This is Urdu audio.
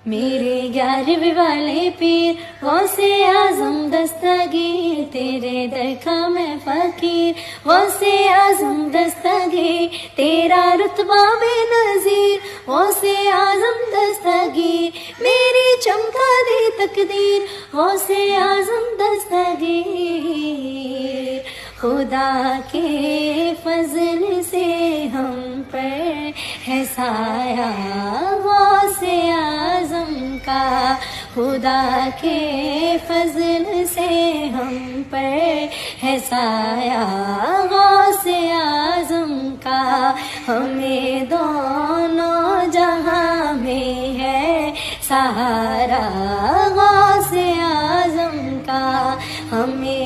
میرے 11ویں والے پیر غوث اعظم دستگیر، تیرے در کا میں فقیر غوث اعظم دستگیر، تیرا رتبہ بے نظیر غوث اعظم دستگیر، میری چمکا دے تقدیر غوث اعظم دستگیر۔ خدا کے فضل سے ہم پر ہے سایہ غوث اعظم کا، خدا کے فضل سے ہم پر ہے سایہ غوث اعظم کا، ہمیں دونوں جہاں میں ہے سہارا غوث اعظم کا، ہمیں